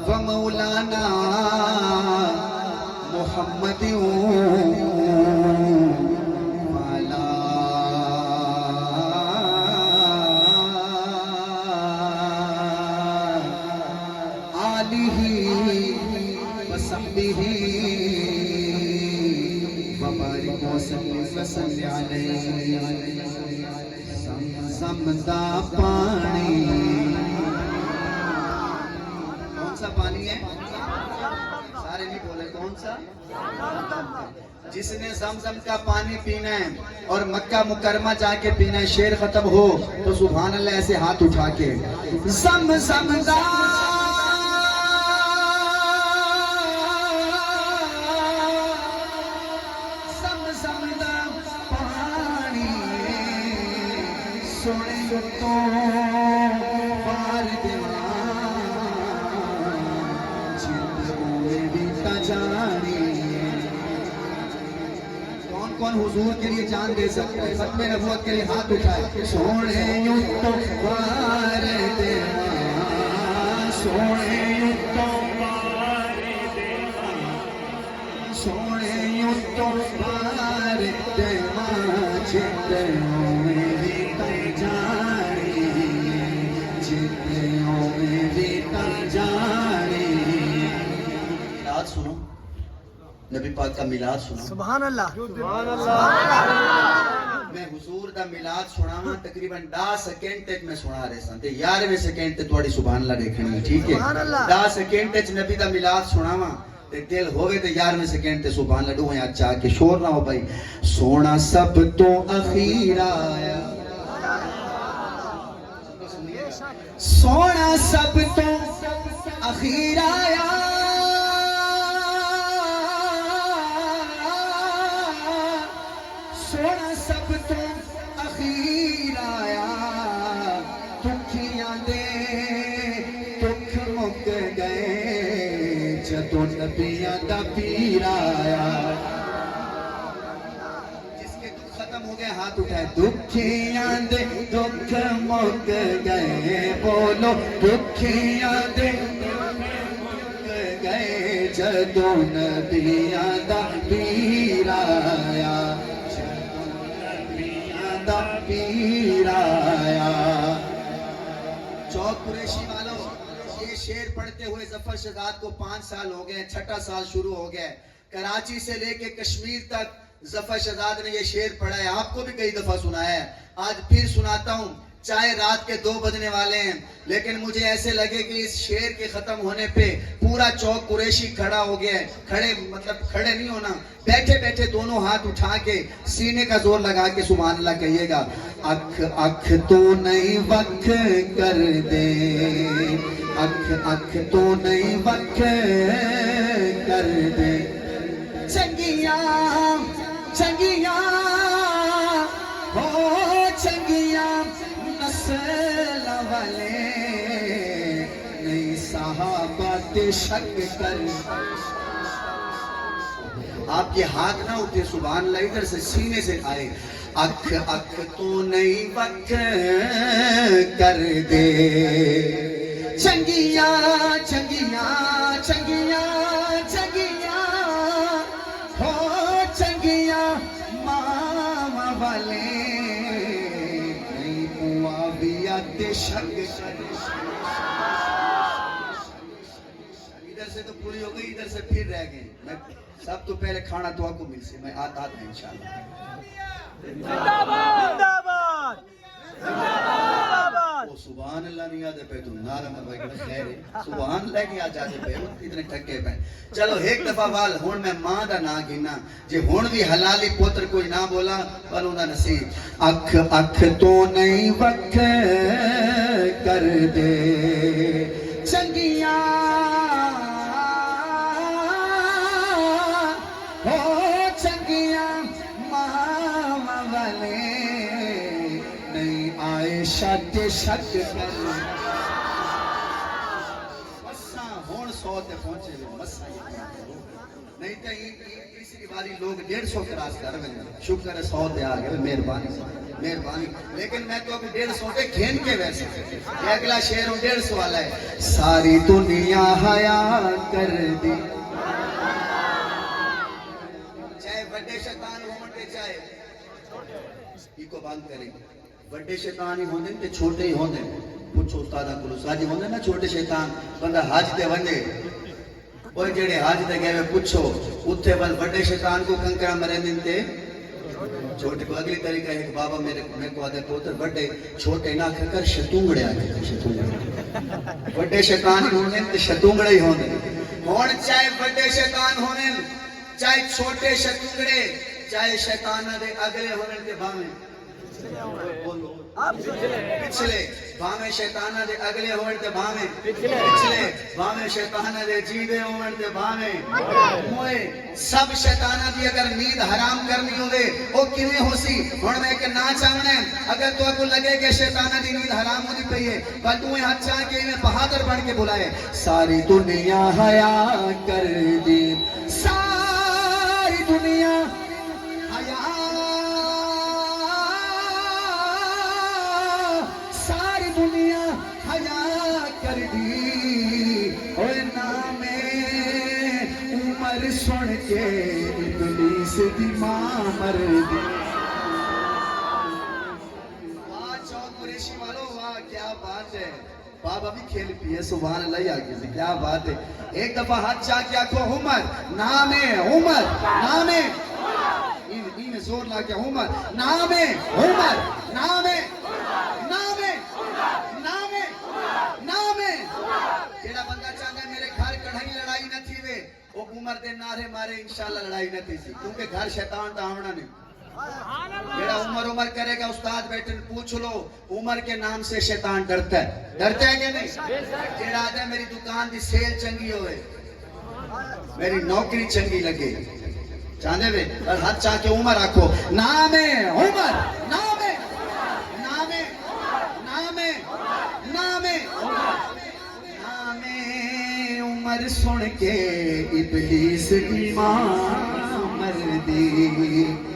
ومولانا محمد وعلى آلہ وصحبہ وبارک وسلم علیہ زمزم دا پانی کون سا پانی ہے؟ سارے نہیں بولے کون سا؟ جس نے زمزم کا پانی پینا ہے اور مکہ مکرمہ جا کے پینا ہے شعر ختم ہو تو سبحان اللہ ایسے ہاتھ اٹھا کے زمزم دا سونے تو بار کون کون حضور کے لیے جان دے سکتا ہے؟ ختم نبوت کے لیے ہاتھ اٹھائے سونے تو بار سونے تو بار سونے تو بار میلاد سنو نبی پاک کا میلاد سنو سبحان اللہ میں حضور دا میلاد سنا ہاں تقریباً 10 سیکنڈ تک میں سنا رہے سن تے 11ویں سیکنڈ تے تھوڑی سبحان اللہ دیکھنی ہے ٹھیک ہے 10 سیکنڈ تک نبی دا میلاد سنا ہاں تے دل ہوئے تے 11ویں سیکنڈ تے سبحان اللہ ڈو ہیں اچھا کہ شور نہ ہو بھائی سونا سب تو اخیر آیا سونا سب تو اخیر آیا سونا سب تو اخیر آیا دکھیاں دے دکھ مک گئے جدوں نبیاں دا پیر آیا ختم ہو گئے ہاتھ اٹھائے دکھیاں دے دکھ مک گئے بولو دکھیاں دے دکھ مک گئے جدوں نبیاں دا پیر آیا جدوں نبیاں دا پیر آیا چوک قریشی والوں یہ شعر پڑھتے ہوئے ظفر شہزاد کو 5 سال ہو گئے 6واں سال شروع ہو گئے کراچی سے لے کے کشمیر تک ظفر شہزاد نے یہ شعر پڑھا ہے آپ کو بھی کئی دفعہ سنا ہے آج پھر سناتا ہوں چاہے رات کے 2 بجنے والے ہیں لیکن مجھے ایسے لگے کہ اس شعر کے ختم ہونے پہ پورا چوک قریشی کھڑا ہو گیا ہے کھڑے مطلب کھڑے نہیں ہونا بیٹھے بیٹھے دونوں ہاتھ اٹھا کے سینے کا زور لگا کے سبحان اللہ کہیے گا اکھ اکھ تو نہیں وکھ کر دے اکھ اکھ تو نہیں وکھ کر دے چنگیاں چنگیاں ہو چنگیاں نسل والے نہیں صحابہ تے شک کر آپ کے ہاتھ نہ اٹھے سبحان اللہ ادھر سے سینے سے آئے اکھ اکھ تو نہیں وکھ کر دے چنگیاں چنگیاں چنگیاں چنگیاں ہو چنگیاں ماما والے نہیں معاویہ تے شک ادھر سے تو پوری ہو گئی ادھر سے پھر رہ گئے میں سب تو پہلے کھانا تو آپ کو مل سے میں آتا تھا انشاءاللہ زندہ باد سبحان اللہ نہیں آتے پہ تم نارا مروائی کہ خیر ہے سبحان اللہ کی آ جاتے پہ اتنے ٹھکے پہ چلو ایک دفعہ وال ہون میں ماں دا نا گینا جے ہون بھی حلالی پوتر کوئی نہ بولا پر انہا نصیب اکھ اکھ تو نہیں وکھ کر دے چنگیاں ہو چنگیاں ماما والے نہیں عائشہ تے شک کر بساں ہون 100 تے پہنچے ہوئے مسا نہیں تو تیسری باری لوگ 150 کراس کر رہے ہیں شکر ہے 100 تے آ گئے مہربانی مہربانی لیکن میں تو ابھی 150 تے کھین کے ویسے یہ اگلا شعر 150 والا ہے ساری دنیا حیا کر دی چاہے بڑے شیطان ہون تے چاہے یہ کو بند کریں بڑے شیطان ہی ہوندے تے چھوٹے ہی ہوندے پوچھو استاداں کو ساجی ہوندے نا چھوٹے شیطان بندہ حج تے ونجے اور جڑے حج تے گئے پوچھو اوتھے بل بڑے شیطان کو کنکڑا مرے دندے چھوٹے کو اگلی طریقہ ہے کہ بابا میرے کو آدھے پوتر بڑے چھوٹے نہ کر شتونگڑے آگے شتونگڑے بڑے شیطان ہونے تے شتونگڑے ہی ہونے ہون چاہے بڑے شیطان ہونے چاہے چھوٹے شتونگڑے چاہے شیطانہ دے اگلے ہونے تے بھامیں پچھلے بھامیں شیطانہ دے اگلے ہونے تے بھامیں پچھلے بھامیں شیطانہ دے جیدے ہونے تے بھامیں موئے سب شیطانہ دی اگر نیند حرام کرنی ہوئے وہ کیویں ہو سی ہون میں کہ نا چاہنے اگر تو آپ کو لگے کہ شیطانہ دی نیند حرام ہونی پہیے پر تو ہاتھ چاہ کے انہیں بہادر بن کے بلائے ساری دنیا حیا کر دی ساری دنیا حیا ساری دنیا حیا کر دی اور نام عمر سن کے ابلیس دی ماں مر دی واہ چوک قریشی والو واہ کیا بات ہے بابا بھی کھیل پی ہے سبحان اللہ آگے سے کیا بات ہے ایک دفعہ ہاتھ چاہ کیا کو عمر نام عمر نام این زور لا کے عمر نام عمر نام نام نام نام جیڑا بندہ چاہتا ہے میرے گھر کڑھائی لڑائی نہ تھی وے وہ عمر دے نعرے مارے انشاءاللہ لڑائی نہ تھی سی کیونکہ گھر شیطان دا آمنا نہیں میرا عمر عمر کرے گا استاد بیٹھن پوچھ لو عمر کے نام سے شیطان ڈرتا ہے کہ نہیں جیڑا آتا ہے میری دکان دی سیل چنگی ہوئے میری نوکری چنگی لگے چاہنے بے اور ہاتھ چاہ کے عمر آکھو نام عمر نام نام نام نام نام عمر سن کے ابلیس کی ماں مر دی